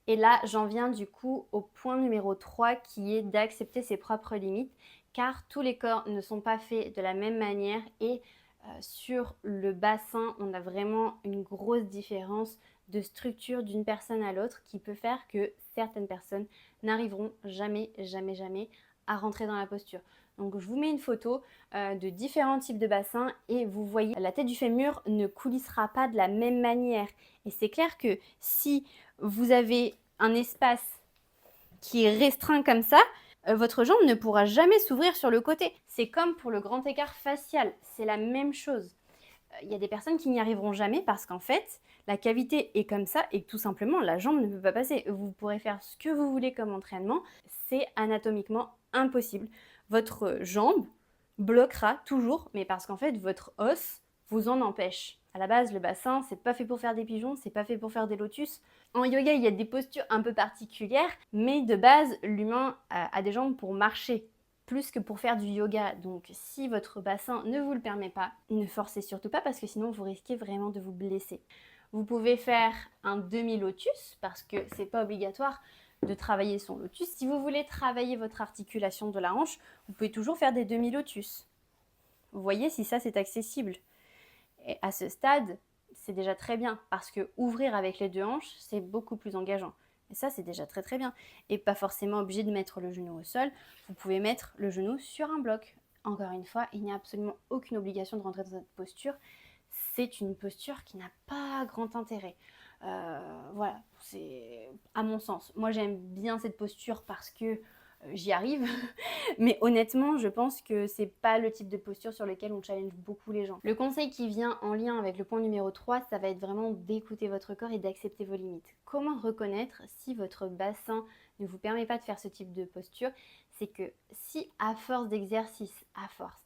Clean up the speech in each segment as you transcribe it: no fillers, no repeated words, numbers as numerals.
Et là, j'en viens du coup au point numéro 3 qui est d'accepter ses propres limites, car tous les corps ne sont pas faits de la même manière et sur le bassin, on a vraiment une grosse différence de structure d'une personne à l'autre qui peut faire que certaines personnes n'arriveront jamais, jamais, jamais à rentrer dans la posture. Donc je vous mets une photo de différents types de bassins et vous voyez, la tête du fémur ne coulissera pas de la même manière. Et c'est clair que si vous avez un espace qui est restreint comme ça, votre jambe ne pourra jamais s'ouvrir sur le côté. C'est comme pour le grand écart facial, c'est la même chose. Il y a des personnes qui n'y arriveront jamais parce qu'en fait, la cavité est comme ça et que tout simplement, la jambe ne peut pas passer. Vous pourrez faire ce que vous voulez comme entraînement, c'est anatomiquement impossible. Votre jambe bloquera toujours, mais parce qu'en fait, votre os vous en empêche. À la base, le bassin, c'est pas fait pour faire des pigeons, c'est pas fait pour faire des lotus. En yoga, il y a des postures un peu particulières, mais de base, l'humain a des jambes pour marcher plus que pour faire du yoga. Donc si votre bassin ne vous le permet pas, ne forcez surtout pas parce que sinon vous risquez vraiment de vous blesser. Vous pouvez faire un demi-lotus parce que c'est pas obligatoire de travailler son lotus. Si vous voulez travailler votre articulation de la hanche, vous pouvez toujours faire des demi-lotus. Vous voyez si ça c'est accessible. Et à ce stade, c'est déjà très bien parce que ouvrir avec les deux hanches, c'est beaucoup plus engageant. Et ça, c'est déjà très très bien. Et pas forcément obligé de mettre le genou au sol. Vous pouvez mettre le genou sur un bloc. Encore une fois, il n'y a absolument aucune obligation de rentrer dans cette posture. C'est une posture qui n'a pas grand intérêt. Voilà, c'est à mon sens. Moi, j'aime bien cette posture parce que j'y arrive. Mais honnêtement, je pense que c'est pas le type de posture sur lequel on challenge beaucoup les gens. Le conseil qui vient en lien avec le point numéro 3, ça va être vraiment d'écouter votre corps et d'accepter vos limites. Comment reconnaître si votre bassin ne vous permet pas de faire ce type de posture? C'est que si à force d'exercice, à force,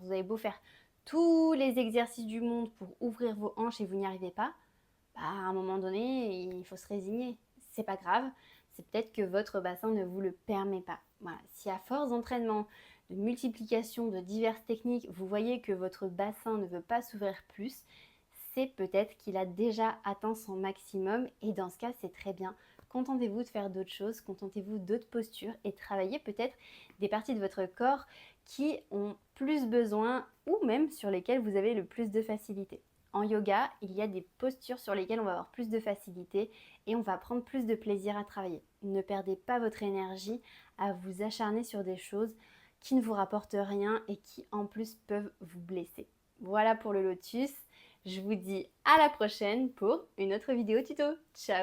vous avez beau faire tous les exercices du monde pour ouvrir vos hanches et vous n'y arrivez pas, bah, à un moment donné, il faut se résigner. C'est pas grave, c'est peut-être que votre bassin ne vous le permet pas. Voilà. Si à force d'entraînement, de multiplication de diverses techniques, vous voyez que votre bassin ne veut pas s'ouvrir plus, c'est peut-être qu'il a déjà atteint son maximum et dans ce cas, c'est très bien. Contentez-vous de faire d'autres choses, contentez-vous d'autres postures et travaillez peut-être des parties de votre corps qui ont plus besoin ou même sur lesquelles vous avez le plus de facilité. En yoga, il y a des postures sur lesquelles on va avoir plus de facilité et on va prendre plus de plaisir à travailler. Ne perdez pas votre énergie à vous acharner sur des choses qui ne vous rapportent rien et qui en plus peuvent vous blesser. Voilà pour le lotus. Je vous dis à la prochaine pour une autre vidéo tuto. Ciao!